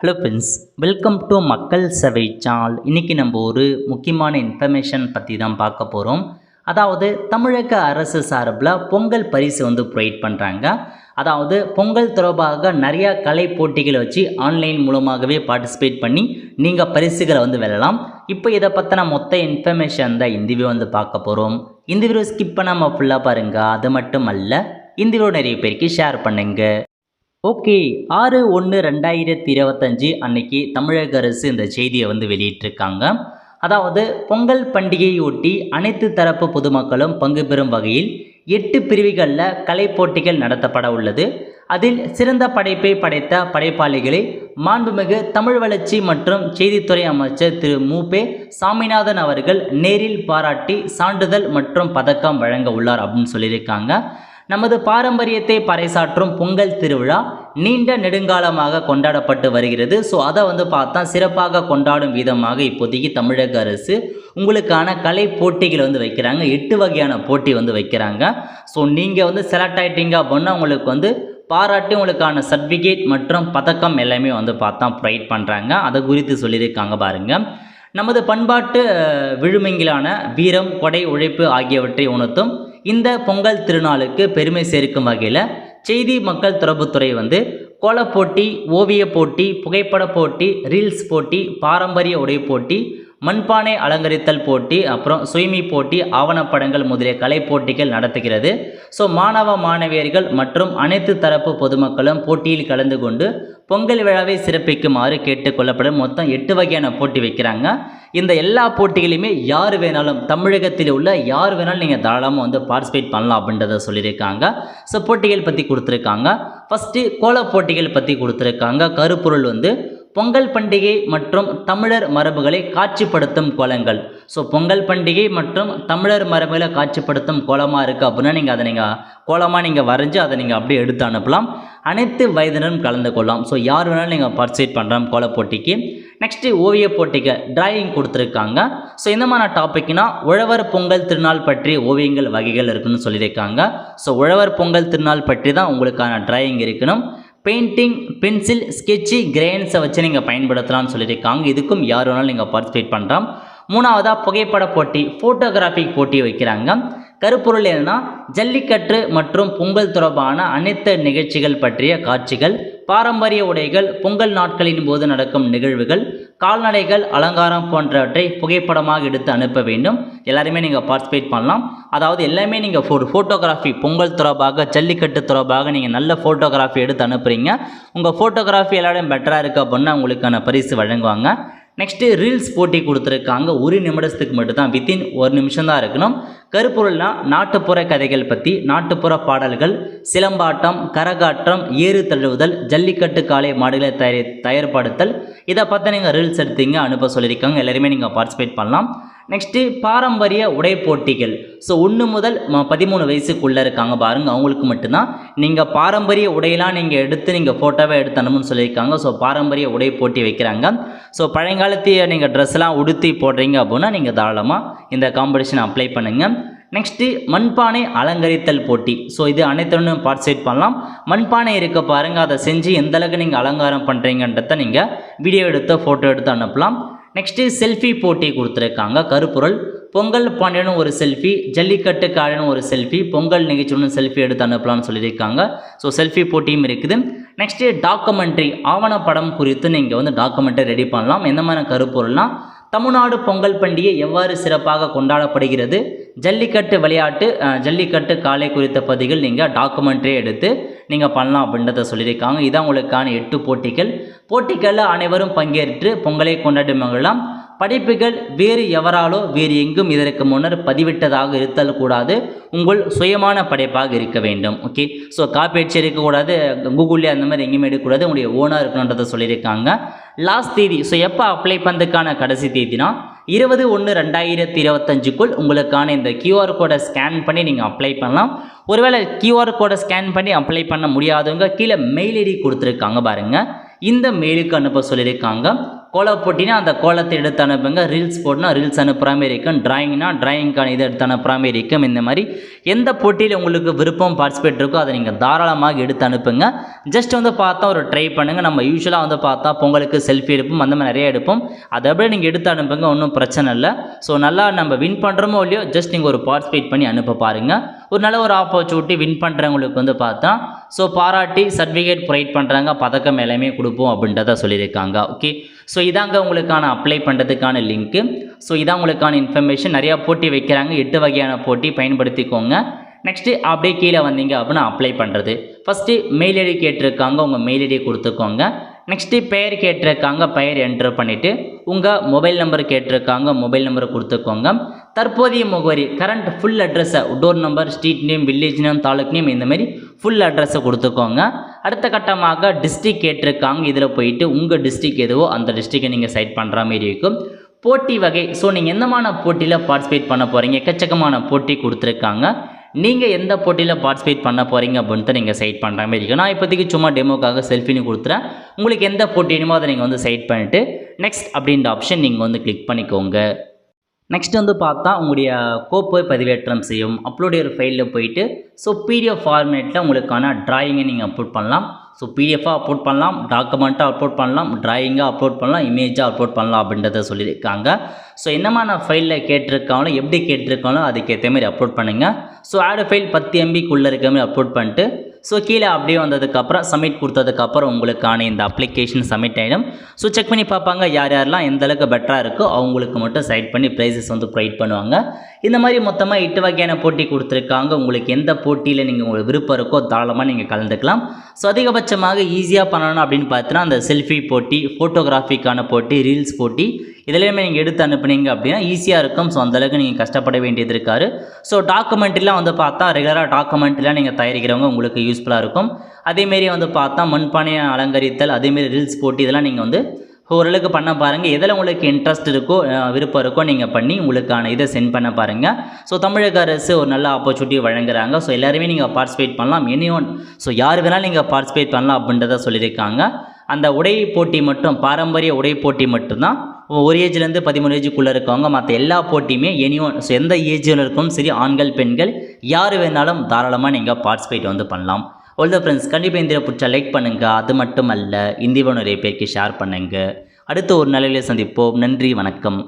Hello friends, welcome to மக்கள் சேவை channel. இன்றைக்கி நம்ம ஒரு முக்கியமான இன்ஃபர்மேஷன் பற்றி தான் பார்க்க போகிறோம். அதாவது தமிழக அரசு சார்பில் பொங்கல் பரிசு ப்ரொவைட் பண்ணுறாங்க. அதாவது பொங்கல் தொடர்பாக நிறையா கலை போட்டிகளை வச்சு ஆன்லைன் மூலமாகவே பார்ட்டிசிபேட் பண்ணி நீங்கள் பரிசுகளை வெல்லலாம். இப்போ இதை பற்றின மொத்த இன்ஃபர்மேஷன் தான் இந்த வீடியோ பார்க்க போகிறோம். இந்த வீடியோ ஸ்கிப் பண்ணாமல் ஃபுல்லாக பாருங்கள். அது மட்டும் அல்ல, இந்த வீடியோ நிறைய பேருக்கு ஷேர் பண்ணுங்கள். ஓகே, 6/1/2025 அன்னைக்கு தமிழக அரசு இந்த செய்தியை வெளியிட்டிருக்காங்க. அதாவது பொங்கல் பண்டிகையொட்டி அனைத்து தரப்பு பொதுமக்களும் பங்கு பெறும் வகையில் 8 பிரிவுகளில் கலை போட்டிகள் நடத்தப்பட உள்ளது. அதில் சிறந்த படைப்பை படைத்த படைப்பாளிகளை மாண்புமிகு தமிழ் வளர்ச்சி மற்றும் செய்தித்துறை அமைச்சர் திரு மு.பெ. சாமிநாதன் அவர்கள் நேரில் பாராட்டி சான்றிதழ் மற்றும் பதக்கம் வழங்க உள்ளார் அப்படின்னு சொல்லியிருக்காங்க. நமது பாரம்பரியத்தை பறைசாற்றும் பொங்கல் திருவிழா நீண்ட நெடுங்காலமாக கொண்டாடப்பட்டு வருகிறது. ஸோ அதை பார்த்தா சிறப்பாக கொண்டாடும் விதமாக இப்போதைக்கு தமிழக அரசு உங்களுக்கான கலை போட்டிகள் வைக்கிறாங்க. 8 வகையான போட்டி வைக்கிறாங்க. ஸோ நீங்கள் செலக்ட் ஆகிட்டீங்க அப்படின்னா உங்களுக்கு பாராட்டி உங்களுக்கான சர்டிஃபிகேட் மற்றும் பதக்கம் எல்லாமே பார்த்தா ப்ரொவைட் பண்ணுறாங்க. அதை குறித்து சொல்லியிருக்காங்க பாருங்கள். நமது பண்பாட்டு விழுமியங்களான வீரம், கொடை, உழைப்பு ஆகியவற்றை உணர்த்தும் இந்த பொங்கல் திருநாளுக்கு பெருமை சேர்க்கும் வகையில் செய்தி மக்கள் தொடர்புத்துறை கோலப்போட்டி, ஓவிய போட்டி, புகைப்பட போட்டி, ரீல்ஸ் போட்டி, பாரம்பரிய உடை போட்டி, மண்பானை அலங்கரித்தல் போட்டி, அப்புறம் சுயமி போட்டி, ஆவணப்படங்கள் முதலிய கலை போட்டிகள் நடத்துகிறது. ஸோ மாணவ மாணவியர்கள் மற்றும் அனைத்து தரப்பு பொதுமக்களும் போட்டியில் கலந்து கொண்டு பொங்கல் விழாவை சிறப்பிக்குமாறு கேட்டுக்கொள்ளப்படும். மொத்தம் 8 வகையான போட்டி வைக்கிறாங்க. இந்த எல்லா போட்டிகளையுமே யார் வேணாலும், தமிழகத்தில் உள்ள யார் வேணாலும் நீங்கள் தாராளமாக பார்ட்டிசிபேட் பண்ணலாம் அப்படின்றத சொல்லியிருக்காங்க. ஸோ போட்டிகள் பற்றி கொடுத்துருக்காங்க. ஃபஸ்ட்டு கோல போட்டிகள் பற்றி கொடுத்துருக்காங்க. கருப்பொருள் பொங்கல் பண்டிகை மற்றும் தமிழர் மரபுகளை காட்சிப்படுத்தும் கோலங்கள். ஸோ பொங்கல் பண்டிகை மற்றும் தமிழர் மரபுகளை காட்சிப்படுத்தும் கோலமாக இருக்குது அப்படின்னா நீங்கள் கோலமாக வரைஞ்சி அதை அப்படியே எடுத்து அனுப்பலாம். அனைத்து வயதினரும் கலந்து கொள்ளலாம். ஸோ யார் வேணாலும் நீங்கள் பார்ட்டிசிபேட் பண்ணுறோம் கோல போட்டிக்கு. நெக்ஸ்ட்டு ஓவிய போட்டிக்கு டிராயிங் கொடுத்துருக்காங்க. ஸோ இந்த மாதிரி டாபிக்னா உழவர் பொங்கல் திருநாள் பற்றி ஓவியங்கள் வகைகள் இருக்குன்னு சொல்லியிருக்காங்க. ஸோ உழவர் பொங்கல் திருநாள் பற்றி தான் உங்களுக்கான டிராயிங் இருக்கணும். பெயிண்டிங், பென்சில், ஸ்கெட்சு, கிரேன்ஸை வச்சு நீங்கள் பயன்படுத்தலாம்னு சொல்லியிருக்காங்க. இதுக்கும் யார் வேணாலும் நீங்கள் பார்ட்டிசிபேட் பண்ணுறோம். மூணாவதாக புகைப்பட போட்டி, ஃபோட்டோகிராஃபிக் போட்டி வைக்கிறாங்க. கருப்பொருள் என்னன்னா ஜல்லிக்கட்டு மற்றும் பொங்கல் தொடர்பான அனைத்து நிகழ்ச்சிகள் பற்றிய காட்சிகள், பாரம்பரிய உடைகள், பொங்கல் நாட்களின் போது நடக்கும் நிகழ்வுகள், கால்நடைகள், அலங்காரம் போன்றவற்றை புகைப்படமாக எடுத்து அனுப்ப வேண்டும். எல்லாருமே நீங்கள் பார்ட்டிசிபேட் பண்ணலாம். அதாவது எல்லாமே நீங்கள் ஃபோட்டோகிராஃபி, பொங்கல் தொடர்பாக, ஜல்லிக்கட்டு தொடர்பாக நீங்கள் நல்ல ஃபோட்டோகிராஃபி எடுத்து அனுப்புகிறீங்க. உங்கள் ஃபோட்டோகிராஃபி எல்லாரும் பெட்டராக இருக்குது அப்படின்னா உங்களுக்கான பரிசு வழங்குவாங்க. நெக்ஸ்ட்டு ரீல்ஸ் போட்டி கொடுத்துருக்காங்க. 1 நிமிடத்துக்கு மட்டும்தான், வித்தின் 1 நிமிஷம் தான் இருக்கணும். கருப்பொருள்னா நாட்டுப்புற கதைகள் பற்றி, நாட்டுப்புற பாடல்கள், சிலம்பாட்டம், கரகாட்டம், ஏறு தழுவுதல், ஜல்லிக்கட்டு காளை மாடுகளை தயார்படுத்தல், இதை பார்த்து நீங்கள் ரீல்ஸ் எடுத்தீங்க அனுப்ப சொல்லியிருக்காங்க. எல்லாருமே நீங்கள் பார்ட்டிசிபேட் பண்ணலாம். நெக்ஸ்ட்டு பாரம்பரிய உடை போட்டிகள். ஸோ 1 முதல் 13 வயசுக்குள்ளே இருக்காங்க பாருங்கள், அவங்களுக்கு மட்டும்தான் நீங்கள் பாரம்பரிய உடையெல்லாம் நீங்கள் எடுத்து நீங்கள் ஃபோட்டோவை எடுத்து அனுப்புன்னு சொல்லியிருக்காங்க. ஸோ பாரம்பரிய உடை போட்டி வைக்கிறாங்க. ஸோ பழங்காலத்தைய நீங்கள் ட்ரெஸ்லாம் உடுத்தி போடுறீங்க அப்படின்னா நீங்கள் தாராளமாக இந்த காம்படிஷன் அப்ளை பண்ணுங்கள். நெக்ஸ்ட்டு மண்பானை அலங்கரித்தல் போட்டி. ஸோ இது அனைத்துடன் பார்ட்டிசிபேட் பண்ணலாம். மண்பானை இருக்க பாருங்கள், அதை செஞ்சு எந்தளவுக்கு நீங்கள் அலங்காரம் பண்ணுறீங்கன்றத நீங்கள் வீடியோ எடுத்து ஃபோட்டோ எடுத்து அனுப்பலாம். நெக்ஸ்ட்டு செல்ஃபி போட்டி கொடுத்துருக்காங்க. கருப்பொருள் பொங்கல் பாண்டியனும் ஒரு செல்ஃபி, ஜல்லிக்கட்டு காரனும் ஒரு செல்ஃபி, பொங்கல் நிகழ்ச்சியுடன் செல்ஃபி எடுத்து அனுப்பலாம்னு சொல்லியிருக்காங்க. ஸோ செல்ஃபி போட்டியும் இருக்குது. நெக்ஸ்ட்டு டாக்குமெண்ட்ரி, ஆவணப்படம் குறித்து நீங்கள் டாக்குமெண்ட்ரி ரெடி பண்ணலாம். எந்த மாதிரி கருப்பொருள்னால் தமிழ்நாடு பொங்கல் பண்டிகை எவ்வாறு சிறப்பாக கொண்டாடப்படுகிறது, ஜல்லிக்கட்டு விளையாட்டு, ஜல்லிக்கட்டு காலை குறித்த பதிகள் நீங்கள் டாக்குமெண்ட்ரி எடுத்து நீங்கள் பண்ணலாம் அப்படின்றத சொல்லியிருக்காங்க. இதான் உங்களுக்கான 8 போட்டிகள். போட்டிகளில் அனைவரும் பங்கேற்று பொங்கலை கொண்டாடி மகிழலாம். படைப்புகள் வேறு எவராலோ வேறு எங்கும் இதற்கு முன்னர் பதிவிட்டதாக இருத்தல் கூடாது. உங்கள் சுயமான படைப்பாக இருக்க வேண்டும். ஓகே, ஸோ காப்பி அடிச்சு இருக்கக்கூடாது, கூகுளில் அந்த மாதிரி எங்கேயுமே எடுக்கக்கூடாது, உங்களுடைய ஓனாக இருக்கணுன்றதை சொல்லியிருக்காங்க. லாஸ்ட் தேதி, ஸோ எப்போ அப்ளை பண்ணுறதுக்கான கடைசி தேதினா 20/1/2025க்குள் உங்களுக்கான இந்த QR கோடை ஸ்கேன் பண்ணி நீங்கள் அப்ளை பண்ணலாம். ஒருவேளை QR கோடை ஸ்கேன் பண்ணி அப்ளை பண்ண முடியாதவங்க கீழே மெயில் ஐடி கொடுத்துருக்காங்க பாருங்கள், இந்த மெயிலுக்கு அனுப்ப சொல்லியிருக்காங்க. கோல போட்டினா அந்த கோலத்தை எடுத்து அனுப்புங்க, ரீல்ஸ் போட்டுனா ரீல்ஸ் அனுப்புகிற மாதிரி இருக்கும், டிராயிங்னா டிராயிங்கான இதை எடுத்து அனுப்புகிற மாதிரி இருக்கும். இந்த மாதிரி எந்த போட்டியில் உங்களுக்கு விருப்பம் பார்ட்டிசிபேட் இருக்கோ அதை நீங்கள் தாராளமாக எடுத்து அனுப்புங்க. ஜஸ்ட் வந்து பார்த்தா ஒரு ட்ரை பண்ணுங்கள். நம்ம யூஸ்வலாக வந்து பார்த்தா பொங்கலுக்கு செல்ஃபி எடுப்போம், அந்த மாதிரி நிறைய எடுப்போம். அதை அப்படியே நீங்கள் எடுத்து அனுப்புங்க, ஒன்றும் பிரச்சனை இல்லை. ஸோ நல்லா நம்ம வின் பண்ணுறோமோ இல்லையோ ஜஸ்ட் நீங்கள் ஒரு பார்ட்டிசிபேட் பண்ணி அனுப்ப பாருங்கள். ஒரு நல்ல ஒரு ஆப்பர்ச்சுனிட்டி வின் பண்ணுறவங்களுக்கு வந்து பார்த்தா ஸோ பாராட்டி சர்டிஃபிகேட் ப்ரொவைட் பண்ணுறாங்க, பதக்கம் எல்லாமே கொடுப்போம் அப்படின்றத சொல்லியிருக்காங்க. ஓகே, ஸோ இதாங்க உங்களுக்கான அப்ளை பண்ணுறதுக்கான லிங்க்கு. ஸோ இதான் உங்களுக்கான இன்ஃபர்மேஷன். நிறையா போட்டி வைக்கிறாங்க, 8 வகையான போட்டி பயன்படுத்திக்கோங்க. நெக்ஸ்ட்டு அப்படியே கீழே வந்தீங்க அப்படின்னா அப்ளை பண்ணுறது. ஃபஸ்ட்டு மெயில் ஐடி கேட்டிருக்காங்க, உங்கள் மெயில் ஐடி கொடுத்துக்கோங்க. நெக்ஸ்ட்டு பெயர் கேட்டிருக்காங்க, பெயர் என்ட்ரு பண்ணிவிட்டு உங்கள் மொபைல் நம்பர் கேட்டிருக்காங்க, மொபைல் நம்பரை கொடுத்துக்கோங்க. தற்போதைய முகவரி கரண்ட் ஃபுல் அட்ரஸை, door number, street name, village name, taluk name, இந்தமாரி ஃபுல் அட்ரஸை கொடுத்துக்கோங்க. அடுத்த கட்டமாக டிஸ்ட்ரிக் கேட்டிருக்காங்க, இதில் போயிட்டு உங்கள் டிஸ்ட்ரிக் எதுவோ அந்த டிஸ்ட்ரிக்கை நீங்கள் செலக்ட் பண்ணுற மாதிரி இருக்கும். போட்டி வகை, ஸோ நீங்கள் எந்தமான போட்டியில் பார்ட்டிசிபேட் பண்ண போகிறீங்க, எக்கச்சக்கமான போட்டி கொடுத்துருக்காங்க. நீங்கள் எந்த போட்டியில் பார்ட்டிசிபேட் பண்ண போகிறீங்க அப்படின்ட்டு நீங்கள் செலக்ட் பண்ணுற மாதிரி இருக்கும். நான் இப்போதைக்கு சும்மா டெமோக்காக செல்ஃபின்னு கொடுத்துறேன். உங்களுக்கு எந்த போட்டி வேணுமோ அதை நீங்கள் வந்து செலக்ட் பண்ணிவிட்டு நெக்ஸ்ட் அப்படின்ற ஆப்ஷன் நீங்கள் வந்து கிளிக் பண்ணிக்கோங்க. நெக்ஸ்ட் வந்து பார்த்தா உங்களுடைய கோப்பை பதிவேற்றம் செய்யும் அப்லோடியர் ஃபைலில் போயிட்டு ஸோ பிடிஎஃப் ஃபார்மேட்டில் உங்களுக்கான டிராயிங்கை நீங்கள் அப்லோட் பண்ணலாம். ஸோ பிடிஎஃபாக அப்லோட் பண்ணலாம், டாக்குமெண்ட்டாக அப்லோட் பண்ணலாம், டிராயிங்காக அப்லோட் பண்ணலாம், இமேஜாக அப்லோட் பண்ணலாம் அப்படின்றத சொல்லியிருக்காங்க. ஸோ என்னமான ஃபைலில் கேட்டிருக்காங்களோ, எப்படி கேட்டிருக்காங்களோ அதுக்கேற்ற மாதிரி அப்லோட் பண்ணுங்கள். ஸோ ஆட் ஃபைல் 10 MBக்குள்ளே இருக்க மாதிரி அப்லோட் பண்ணிட்டு ஸோ கீழே அப்படியே வந்ததுக்கப்புறம் சப்மிட் கொடுத்ததுக்கப்புறம் உங்களுக்கான இந்த அப்ளிகேஷன் சப்மிட் ஆகிடும். ஸோ செக் பண்ணி பார்ப்பாங்க, யார் யாரெல்லாம் எந்த அளவுக்கு பெட்டராக இருக்கோ அவங்களுக்கு மட்டும் செலக்ட் பண்ணி ப்ரைஸஸ் வந்து ப்ரொவைட் பண்ணுவாங்க. இந்த மாதிரி மொத்தமாக 8 வகையான போட்டி கொடுத்துருக்காங்க. உங்களுக்கு எந்த போட்டியில் நீங்கள் உங்களுக்கு விருப்பம் இருக்கோ தாராளமாக நீங்கள் கலந்துக்கலாம். ஸோ அதிகபட்சமாக ஈஸியாக பண்ணணும் அப்படின்னு பார்த்தீங்கன்னா அந்த செல்ஃபி போட்டி, ஃபோட்டோகிராஃபிக்கான போட்டி, ரீல்ஸ் போட்டி இதிலையுமே நீங்கள் எடுத்து அனுப்புனீங்க அப்படின்னா ஈஸியாக இருக்கும். ஸோ அந்தளவுக்கு நீங்கள் கஷ்டப்பட வேண்டியது இருக்காது. ஸோ டாக்குமெண்ட்ரிலாம் வந்து பார்த்தா ரெகுலராக டாக்குமெண்ட்ரிலாம் நீங்கள் தயாரிக்கிறவங்க உங்களுக்கு யூஸ்ஃபுல்லாக இருக்கும். அதேமாரி வந்து பார்த்தா மண்பானையை அலங்கரித்தல், அதேமாரி ரீல்ஸ் போட்டி இதெல்லாம் நீங்கள் வந்து ஓரளவுக்கு பண்ண பாருங்கள். எதில் உங்களுக்கு இன்ட்ரெஸ்ட் இருக்கோ விருப்பம் இருக்கோ நீங்கள் பண்ணி உங்களுக்கான இதை சென்ட் பண்ண பாருங்கள். ஸோ தமிழக அரசு ஒரு நல்ல ஆப்பர்ச்சுனிட்டி வழங்குறாங்க. ஸோ எல்லாருமே நீங்கள் பார்ட்டிசிபேட் பண்ணலாம், எனிஒன். ஸோ யார் வேணாலும் நீங்கள் பார்ட்டிசிபேட் பண்ணலாம் அப்படின்றத சொல்லியிருக்காங்க. அந்த உடை போட்டி மட்டும், பாரம்பரிய உடை போட்டி மட்டும்தான் ஒரு ஏஜ்லேருந்து 13 ஏஜுக்குள்ளே இருக்கவங்க. மற்ற எல்லா போட்டியுமே எனிஒன், ஸோ எந்த ஏஜில் இருக்கும் சரி, ஆண்கள் பெண்கள் யார் வேணாலும் தாராளமாக நீங்கள் பார்ட்டிசிபேட் வந்து பண்ணலாம். ஆல் த ஃப்ரெண்ட்ஸ், கண்டிப்பாக இந்த பிடிச்சா லைக் பண்ணுங்கள். அது மட்டும் அல்ல, இந்த வீடியோ நிறைய பேருக்கு ஷேர் பண்ணுங்கள். அடுத்த ஒரு நிலையிலே சந்திப்போம். நன்றி, வணக்கம்.